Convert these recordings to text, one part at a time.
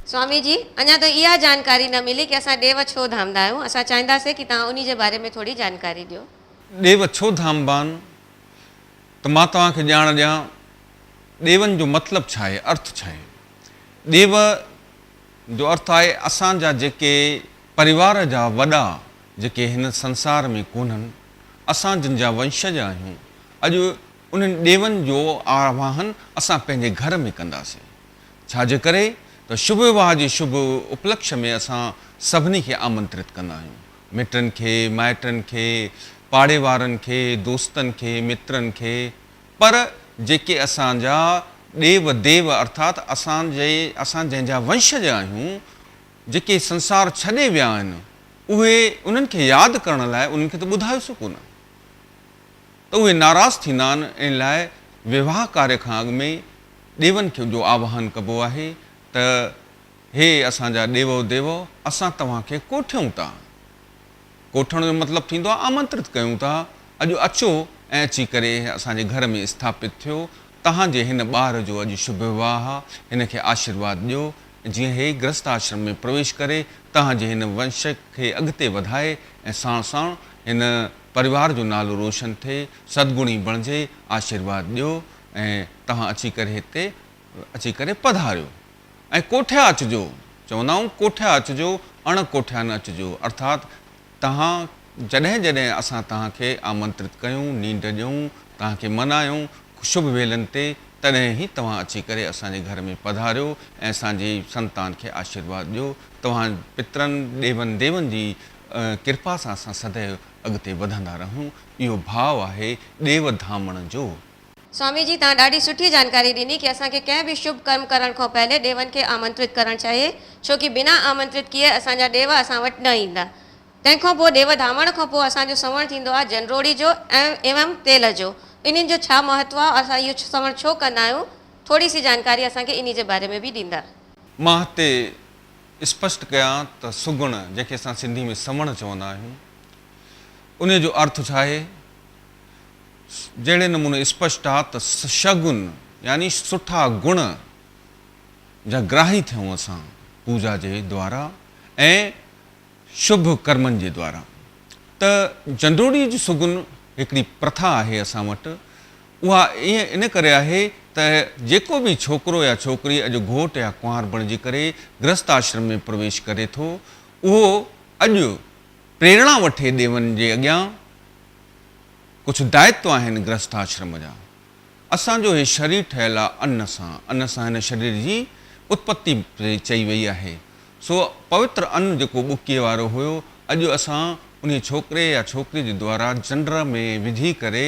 स्वामी जी अञा तो इहा जानकारी न मिली कि असां ॾेव छो धामदा आहियूं। असां चाहींदासीं कि तव्हां उन जे बारे में थोरी जानकारी ॾियो। ॾेव छो धामबा आहिनि त मां तव्हांखे ॼाण ॾियां ॾेवनि जो मतिलबु छा आहे, अर्थ छा आहे। ॾेव जो अर्थ आहे असांजा जेके परिवार जा वॾा जेके हिन संसार में कोन्हनि, असां जिन जा वंशज आहियूं, अॼु उन्हनि ॾेवनि जो आवाहन असां पंहिंजे घर में कंदासीं। छाजे करे त शुभ विवाह जे शुभ उपलक्ष्य में असां सभिनी खे आमंत्रित कंदा आहियूं, मिटनि खे, माइटनि खे, पाड़े वारनि खे, दोस्तनि खे, मित्रनि खे। पर जेके असांजा ॾेव देव अर्थात असां जंहिंजा वंशज आहियूं, जेके संसार छॾे विया आहिनि, उहे उन्हनि खे यादि करण लाइ उन्हनि खे त ॿुधायोसीं कोन, त उहे नाराज़ थींदा आहिनि। इन लाइ विवाह कार्य खां अॻु में ॾेवनि खे जो आवाहन कबो आहे त हे असांजा ॾेव देव, असां तव्हांखे कोठियूं था। कोठण जो मतिलबु थींदो आहे आमंत्रित कयूं था, अॼु अचो ऐं अची करे असांजे घर में स्थापित थियो। तव्हांजे हिन ॿार जो अॼु शुभ विवाह आहे, हिन खे आशीर्वाद ॾियो जीअं हे गृहस्थ आश्रम में प्रवेश करे तव्हांजे हिन वंश खे अॻिते वधाए ऐं साण साण हिन परिवार जो नालो रोशन थिए, सद्गुणी बणिजे। आशीर्वाद ॾियो ऐं तव्हां अची करे हिते अची करे पधारियो ऐं कोठिया अचिजो। चवंदा आहियूं कोठिया अचिजो, अण कोठिया न अचिजो। अर्थात तव्हां जॾहिं जॾहिं असां तव्हांखे आमंत्रित कयूं, नींड ॾियूं, तव्हांखे मनायूं शुभ वेलनि ते, तॾहिं ई तव्हां अची करे असांजे घर में पधारियो ऐं असांजी संतान खे आशीर्वाद ॾियो। तव्हां पितरनि ॾेवनि देवनि जी कृपा सां असां सदैव अॻिते वधंदा रहूं। इहो भाव आहे ॾेव धामण जो। स्वामी जी तव्हां ॾाढी सुठी जानकारी ॾिनी कि असांखे कंहिं बि शुभ कर्म करण खां पहले ॾेवनि खे आमंत्रित करणु चाहिए, छो कि बिना आमंत्रित किए असांजा ॾेव असां वटि न ईंदा। तंहिंखां पोइ ॾेव धामण खां पोइ असांजो सवण थींदो आहे जनरोड़ी जो ऐं एवं तेल जो। इन्हनि जो छा महत्व आहे, असां इहो सवण छो कंदा आहियूं, थोरी सी जानकारी असांखे इन जे बारे में बि ॾींदा। मां हिते स्पष्ट कयां त सुगुण जंहिंखे असां सिंधी में सवण चवंदा आहियूं, उन जो अर्थ छा आहे। जहिड़े नमूने स्पष्ट आहे त शगुन यानी सुठा गुण जा ग्राही थियूं असां पूजा जे द्वारा ऐं शुभ कर्मनि जे द्वारा। त जनरोड़ी जी सुगुन हिकिड़ी प्रथा आहे असां वटि। उहा ईअं इन करे आहे त जेको बि छोकिरो या छोकिरी अॼु घोट या कुंवार बणिजी करे गृहस्थ आश्रम में प्रवेश करे थो, उहो अॼु प्रेरणा वठे ॾेवनि जे अॻियां। कुझु दायित्व आहिनि गृहस्थ आश्रम जा। असांजो हे शरीर ठहियलु आहे अन्न सां हिन शरीर जी उत्पत्ति चई वई आहे। सो पवित्र अन्न जेको ॿुकीअ वारो हुयो, अॼु असां उन छोकिरे या छोकिरी जे द्वारा चंड में विझी करे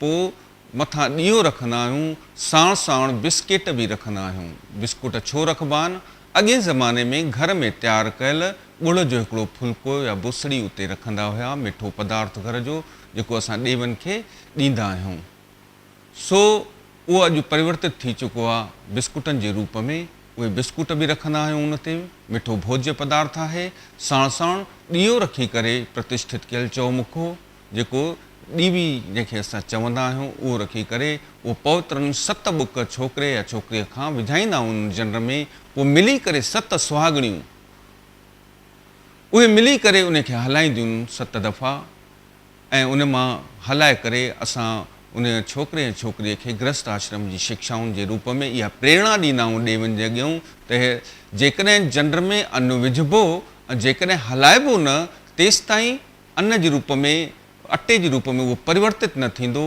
पोइ मथां ॾीओ रखंदा आहियूं, साण साण बिस्किट बि रखंदा आहियूं। बिस्कुट छो रखबा आहिनि, अॻे ज़माने में घर में तयारु कयल ॻुड़ जो हिकिड़ो फुल्को या बुसड़ी उते रखंदा हुआ, मिठो पदार्थ घर जो, जेको असां ॾेवनि खे ॾींदा आहियूं। सो उहो अॼु परिवर्तित थी चुको आहे बिस्कुटनि जे रूप में। उहे बिस्कुट बि रखंदा आहियूं, उन ते मिठो भोज्य पदार्थ आहे। साण साण ॾीओ रखी करे प्रतिष्ठित कयल चौमुखो जेको ॾीवी जंहिंखे असां चवंदा आहियूं, उहो रखी करे उहो पवित्र 7 बुक छोकिरे या छोकिरीअ खां विझाईंदा आहियूं चंड में। पोइ मिली करे 7 सुहागणियूं उहे मिली करे उनखे हलाईंदियूं 7 दफ़ा ऐं उन मां हलाए करे असां उन छोकिरे ऐं छोकिरीअ खे गृहस्थ आश्रम जी शिक्षाउनि जे रूप में इहा प्रेरणा ॾींदा आहियूं ॾेवनि जे अॻियां त जेकॾहिं चंड में अन्न विझिबो ऐं जेकॾहिं हलाइबो न, तेसि ताईं अन्न जे रूप में अटे जे रूप में उहो परिवर्तित न थींदो।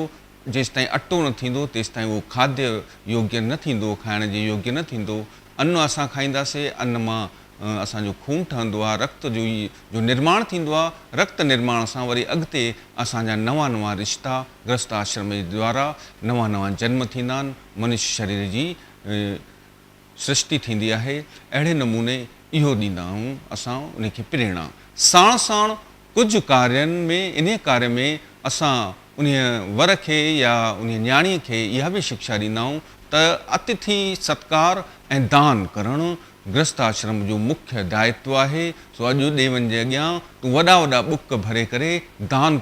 जेसि ताईं अटो न थींदो तेसि ताईं उहो खाद्य योग्य न थींदो, खाइण जे योग्य न थींदो। अन्न असां खाईंदासीं, अन्न मां असांजो खून ठहंदो आहे, रक्त जो निर्माण थींदो आहे। रक्त निर्माण सां वरी अॻिते असांजा नवां नवां रिश्ता गृहस्थ आश्रम जे द्वारा नवां नवां जन्म थींदा आहिनि, मनुष्य शरीर जी सृष्टि थींदी आहे। अहिड़े नमूने इहो ॾींदा आहियूं असां उनखे प्रेरणा। साण साण कुझु कार्यनि में, इन कार्य में असां उन वर खे या उन न्याणीअ खे इहा बि शिक्षा ॾींदा आहियूं त अतिथि सत्कार ऐं दान करणु गृहस्थ आश्रम जो मुख्य दायित्व है। सो अॼु ॾेवनि जे अॻियां तूं वॾा वॾा बुक भरे करे दान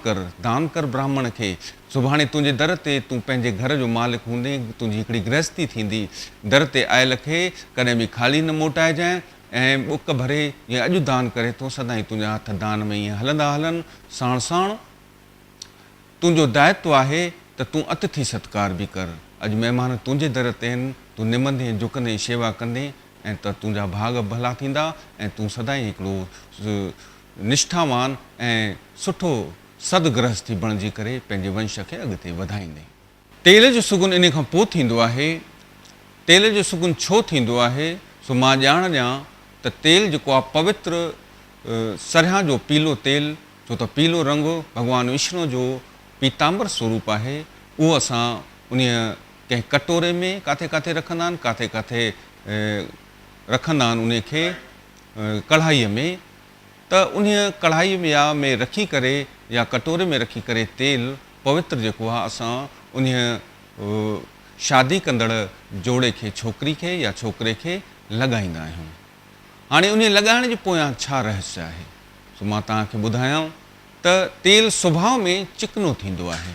कर ब्राह्मण खे। सुभाणे तुंहिंजे दर ते तूं पंहिंजे घर जो मालिक हूंदे, तुंहिंजी हिकिड़ी गृहस्थी थींदी, दर ते आयल खे कॾहिं बि ख़ाली न मोटाइजांइ ऐं बुक भरे जीअं अॼु दान करे थो सदाईं तुंहिंजा हथ दान में ईअं हलंदा हलनि। साण साण तुंहिंजो दायित्व आहे त तूं अतिथि सत्कार बि कर। अॼु महिमान तुंहिंजे दर ते आहिनि, तूं निमंदे झुकंदे शेवा कंदे ऐं त तुंहिंजा भाग भला थींदा ऐं तूं सदाईं हिकिड़ो निष्ठावान ऐं सुठो सदगृहस्थी बणिजी करे पंहिंजे वंश खे अॻिते वधाईंदे। तेल जो सुगुन इन खां पोइ थींदो आहे। तेल जो सुगुन छो थींदो आहे? सो मां ॼाण ॾियां त तेल जेको आहे पवित्र सरियां जो पीलो तेल, छो त पीलो रंग भॻवानु विष्णु जो पीतांबर स्वरूप आहे। उहो असां उन कंहिं कटोरे में किथे किथे रखंदा आहिनि, किथे किथे रखंदा आहिनि उन खे कढ़ाईअ में। त उन कढ़ाई में या में रखी करे या कटोरे में रखी करे तेल पवित्र जेको आहे असां उन शादी कंदड़ जोड़े खे, छोकिरी खे या छोकिरे खे लॻाईंदा आहियूं। हाणे उन लॻाइण जे पोयां छा रहस्य आहे? सो मां तव्हांखे ॿुधायां त तेल स्वभाव में चिकनो थींदो आहे,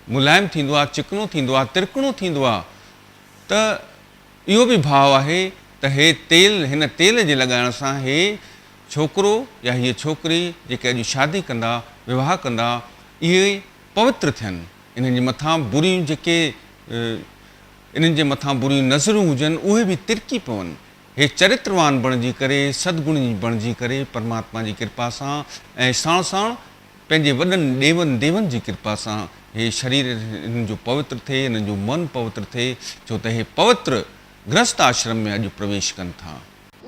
मुलायम थींदो आहे, चिकनो थींदो आहे, तिरकणो थींदो आहे। त इहो बि भाव आहे त हे तेल, हिन तेल जे लॻाइण सां हे छोकिरो या हीअ छोकिरी जेके अॼु शादी कंदा, विवाह कंदा, इहे पवित्र थियनि। इन्हनि जे मथां बुरियूं जेके इन्हनि जे मथां बुरियूं नज़रूं हुजनि उहे बि तिरकी पवनि। हे चरित्रवान बणिजी करे, सदगुणी बणिजी करे परमात्मा जी कृपा सां ऐं साण साण पंहिंजे वॾनि ॾेवनि देवनि जी कृपा सां हे शरीर हिननि जो पवित्र थिए, हिननि जो मन पवित्र थिए, छो त हे पवित्र गृहस्थ आश्रम में अॼु प्रवेश कनि था।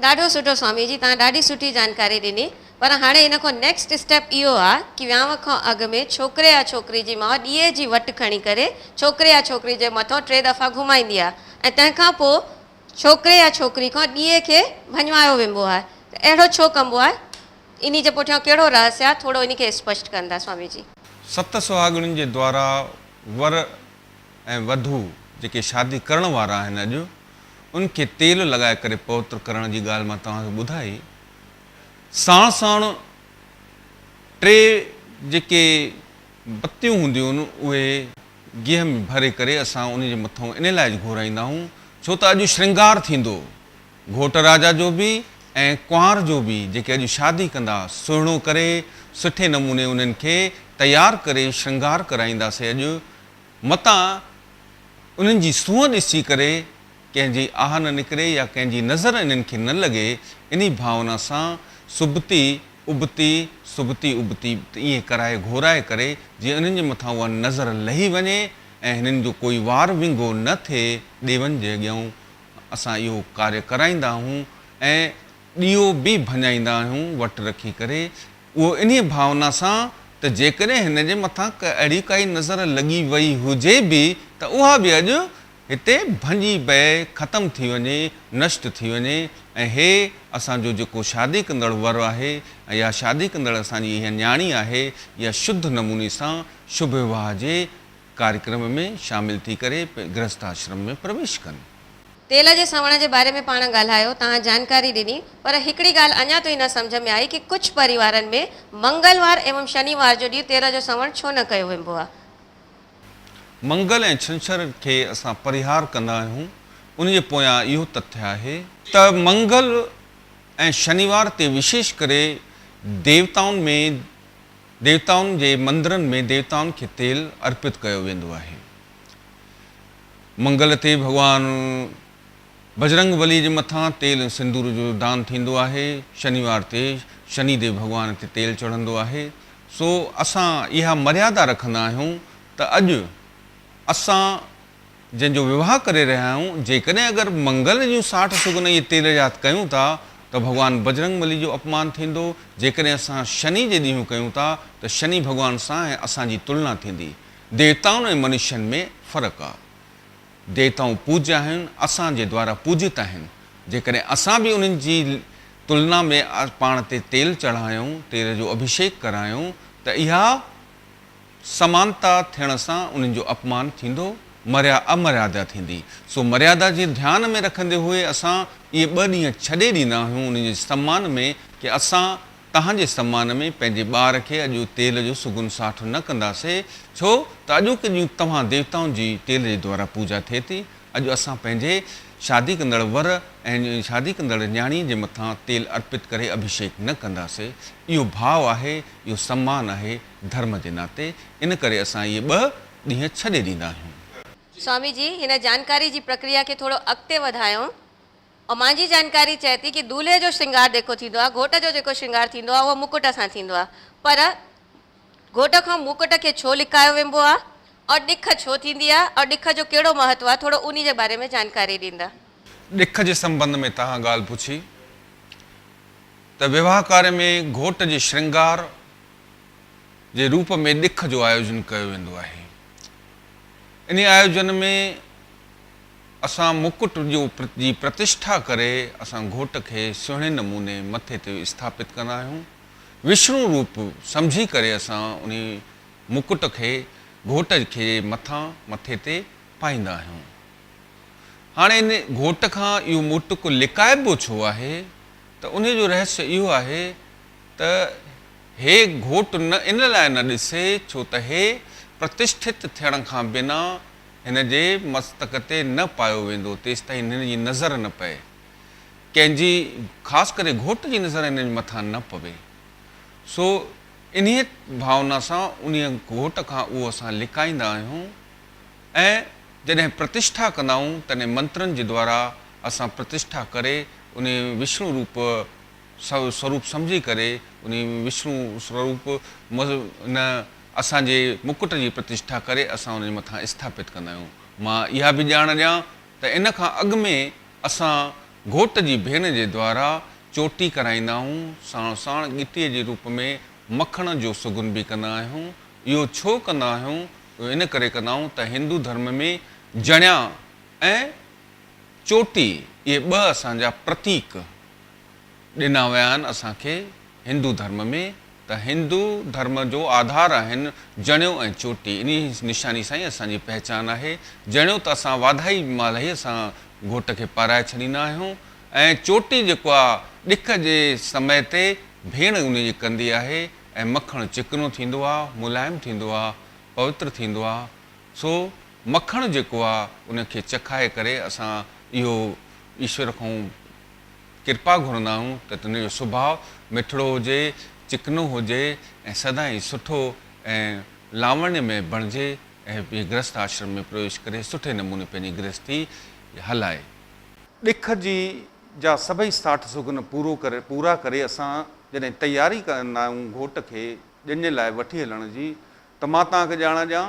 ॾाढो सुठो स्वामी जी, तव्हां ॾाढी सुठी जानकारी ॾिनी। पर हाणे इन खां नेक्स्ट स्टेप इहो आहे कि वियांह खां अॻु में छोकिरे या छोकिरी जी माउ ॾीए जी वट खणी करे छोकिरे या छोकिरी जे मथां 3 दफ़ा घुमाईंदी आहे ऐं तंहिंखां पोइ छोकिरे या छोकिरी खां ॾीए खे भञवायो वेंदो आहे। त अहिड़ो छो कबो आहे? इन जे पुठियां कहिड़ो रहस्य आहे? थोरो इन खे स्पष्ट कंदा स्वामी जी। 7 सुहागणियुनि जे द्वारा वर ऐं वधू जेके शादी करण वारा आहिनि अॼु उनखे तेल लॻाए करे पवित्र करण जी ॻाल्हि मां तव्हांखे ॿुधाई। साण साण 3 जेके बत्तियूं हूंदियूं आहिनि उहे गिह में भरे करे असां उन जे मथां इन लाइ घुराईंदा आहियूं छो त अॼु श्रृंगार थींदो घोट राजा जो बि ऐं कुंवार जो बि। जेके अॼु शादी कंदा सुहिणो करे सुठे नमूने उन्हनि खे तयारु करे श्रृंगार कराईंदासीं। अॼु मतां उन्हनि जी सूंहं ॾिसी करे कंहिंजी आह न निकिरे या कंहिंजी नज़र इन्हनि खे न लॻे, इन भावना सां सुबती उबती ईअं कराए घोराए करे जीअं इन्हनि जे मथां उहा नज़र लही वञे ऐं हिननि जो कोई वार विंगो न थिए। ॾेवनि जे अॻियां असां इहो कार्य कराईंदा आहियूं ऐं ॾीओ बि भञाईंदा आहियूं वटि रखी करे, उहो इन भावना सां त जेकॾहिं हिन जे मथां अहिड़ी काई नज़र लॻी वई हुजे बि त उहा बि अॼु हिते भंजी पए, ख़तमु थी वञे, नष्ट थी वञे। ऐं हे असांजो जेको शादी कंदड़ वर आहे या शादी कंदड़ असांजी इहा न्याणी आहे, इहा शुद्ध नमूने सां शुभ विवाह जे कार्यक्रम में शामिल थी करे गृहस्थ आश्रम में प्रवेश कनि। तेल जे सवण जे बारे में पाण ॻाल्हायो, तव्हां जानकारी ॾिनी, पर हिकिड़ी ॻाल्हि अञा ताईं न सम्झ में आई कि कुझु परिवारनि में मंगलवार एवं शनिवार जो ॾींहुं तेल जो सवण छो न कयो वेंदो आहे? मंगल ऐं छंछर खे असां परिहार कंदा आहियूं। उन जे पोयां इहो तथ्य आहे त मंगल ऐं शनिवार ते विशेष करे देवताउनि जे मंदरनि में देवताउनि खे तेल अर्पित कयो वेंदो आहे। मंगल ते भॻवानु बजरंग बली जे मथां तेल सिंदूर जो दान थींदो आहे। शनिवार ते शनिदेव भॻवान ते तेल चढ़ंदो आहे। सो असां इहा मर्यादा रखंदा आहियूं त अॼु असां जंहिंजो विवाह करे रहिया आहियूं, जेकॾहिं अगरि मंगल जूं 60 सुगुन इहे तेल यादि कयूं था त भॻवानु बजरंग बली जो अपमान थींदो। जेकॾहिं असां शनि जे ॾींहुं कयूं था त शनि भॻवान सां ऐं असांजी तुलना थींदी। देवताउनि ऐं मनुष्यनि में फ़र्क़ु आहे। देवताऊं पूज्य आहिनि, असांजे द्वारा पूजित आहिनि। जेकॾहिं असां बि उन्हनि जी तुलना में पाण ते तेल चढ़ायूं, तेल जो अभिषेक करायूं त इहा समानता थियण सां उन्हनि जो अपमान थींदो अमर्यादा थींदी। सो मर्यादा जे ध्यान में रखंदे हुए असां इहे 2 ॾींहं छॾे ॾींदा आहियूं उन जे सम्मान में कि असां तव्हांजे सम्मान में पंहिंजे ॿार खे अॼु तेल जो सुगुन साठ न कंदासीं, छो त अॼोके ॾींहुं तव्हां देवताउनि जी तेल जे द्वारा पूजा थिए थी। अॼु असां पंहिंजे शादी कंदड़ वर ऐं शादी कंदड़ न्याणी जे मथां तेल अर्पित करे अभिषेक न कंदासीं। इहो भाव आहे, इहो सम्मान आहे धर्म जे नाते। इन करे असां इहे 2 ॾींहं छॾे ॾींदा आहियूं। स्वामी जी हिन जानकारी जी प्रक्रिया खे थोरो अॻिते वधायूं और मुंहिंजी जानकारी चए थी कि दूल्हे जो श्रृंगार जेको थींदो आहे, घोट जो जेको श्रृंगार थींदो आहे उहो मुकुट सां थींदो आहे, पर घोट खां मुकुट खे छो लिकायो वेंबो आहे और ॾिख छो थींदी आहे और ॾिख जो कहिड़ो महत्व आहे, थोरो उन जे बारे में जानकारी ॾींदा। ॾिख जे संबंध में तव्हां ॻाल्हि पुछी त विवाह कार्य में घोट जे श्रृंगार जे रूप में ॾिख जो आयोजन कयो वेंदो आहे। इन आयोजन में असां मुकुट जी प्रतिष्ठा करे असां घोट खे सुहिणे नमूने मथे ते स्थापित कंदा आहियूं। विष्णु रूप सम्झी करे असां उन मुकुट खे घोट खे मथे ते पाईंदा आहियूं। हाणे इन घोट खां इहो मुकुट लिकाइबो छो आहे त उन जो रहस्य इहो आहे त हे घोट न इन लाइ न ॾिसे छो त हे प्रतिष्ठित थियण खां बिना हिन जे मस्तक ते न पायो वेंदो, तेसि ताईं हिन जी नज़र न पए, कंहिंजी ख़ासि करे घोट जी नज़र हिन जे मथां न पवे। सो इन्हीअ भावना सां उन घोट खां उहो असां लिकाईंदा आहियूं ऐं जॾहिं प्रतिष्ठा कंदा आहियूं तॾहिं मंत्रनि जे द्वारा असां प्रतिष्ठा करे उन विष्णु रूप स्वरूप सम्झी करे उन विष्णु स्वरूप न असांजे मुकुट जी प्रतिष्ठा करे असां उन जे मथां स्थापित कंदा आहियूं। मां इहा बि ॼाण ॾियां त इन खां अॻु में असां घोट जी भेण जे द्वारा चोटी कराईंदा आहियूं, साण साण ॻिटीअ जे रूप में मखण जो सुगुन बि कंदा आहियूं। इहो छो कंदा आहियूं? इन करे कंदा आहियूं त हिंदू धर्म में जणिया ऐं चोटी इहे 2 असांजा प्रतीक ॾिना विया आहिनि असांखे हिंदू धर्म में। त हिंदू धर्म जो आधार आहिनि जणियो ऐं चोटी। इन निशानी सां ई असांजी पहचान आहे। जणियो त असां वाधाई महिल ई असां घोट खे पाराए छॾींदा आहियूं ऐं चोटी जेको आहे ॾिख जे समय ते भेण उन जी कंदी आहे ऐं मखण चिकनो थींदो आहे, मुलायम थींदो आहे, पवित्र थींदो आहे। सो मखण जेको आहे उनखे चखाए करे असां इहो ईश्वर खां कृपा घुरंदा आहियूं त उन जो सुभाउ मिठड़ो हुजे, चिकनो हुजे ऐं सदाईं सुठो ऐं लावण्य में बणिजे ऐं गृहस्थ आश्रम में प्रवेश करे सुठे नमूने पंहिंजी गृहस्थी हलाए। ॾिख जी जा सभई 60 सुगुन पूरा करे असां जॾहिं तयारी कंदा आहियूं घोट खे ॼञ लाइ वठी हलण जी, त मां तव्हांखे ॼाण ॾियां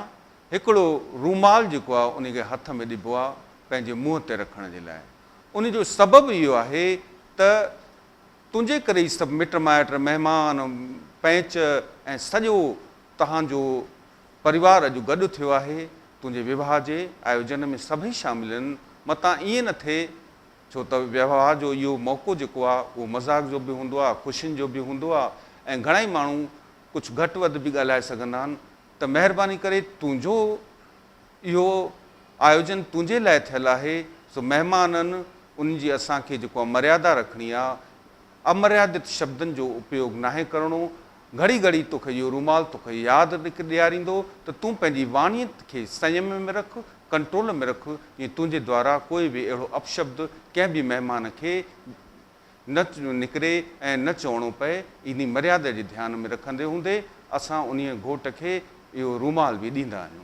हिकिड़ो रूमाल जेको आहे उनखे हथ में ॾिबो आहे पंहिंजे मुंहं ते रखण जे लाइ। उन जो सबबु इहो आहे त तुंहिंजे करे ई सभु मिट माइट महिमान पैंच ऐं सॼो तव्हांजो परिवार अॼु गॾु थियो आहे। तुंहिंजे विवाह जे आयोजन में सभई शामिल आहिनि। मतां ईअं न थिए छो त विवाह जो इहो मौक़ो जेको आहे उहो मज़ाक जो बि हूंदो आहे, ख़ुशियुनि जो बि हूंदो आहे ऐं घणाई माण्हू कुझु घटि वधि बि ॻाल्हाए सघंदा आहिनि। त महिरबानी करे तुंहिंजो इहो आयोजन तुंहिंजे लाइ थियलु आहे। सो महिमाननि उन जी असांखे जेको आहे मर्यादा रखणी आहे। अमर्यादित शब्दनि जो उपयोग नाहे करिणो। घड़ी घड़ी तोखे इहो रूमाल तोखे यादि ॾियारींदो त तूं पंहिंजी वाणीअ खे संयम में रख, कंट्रोल में रख। ईअं तुंहिंजे द्वारा कोई बि अहिड़ो अपशब्द कंहिं बि महिमान खे न निकिरे ऐं न चवणो पए। इन मर्यादा जे ध्यान में रखंदे हूंदे असां उन घोट खे इहो रूमाल बि ॾींदा आहियूं।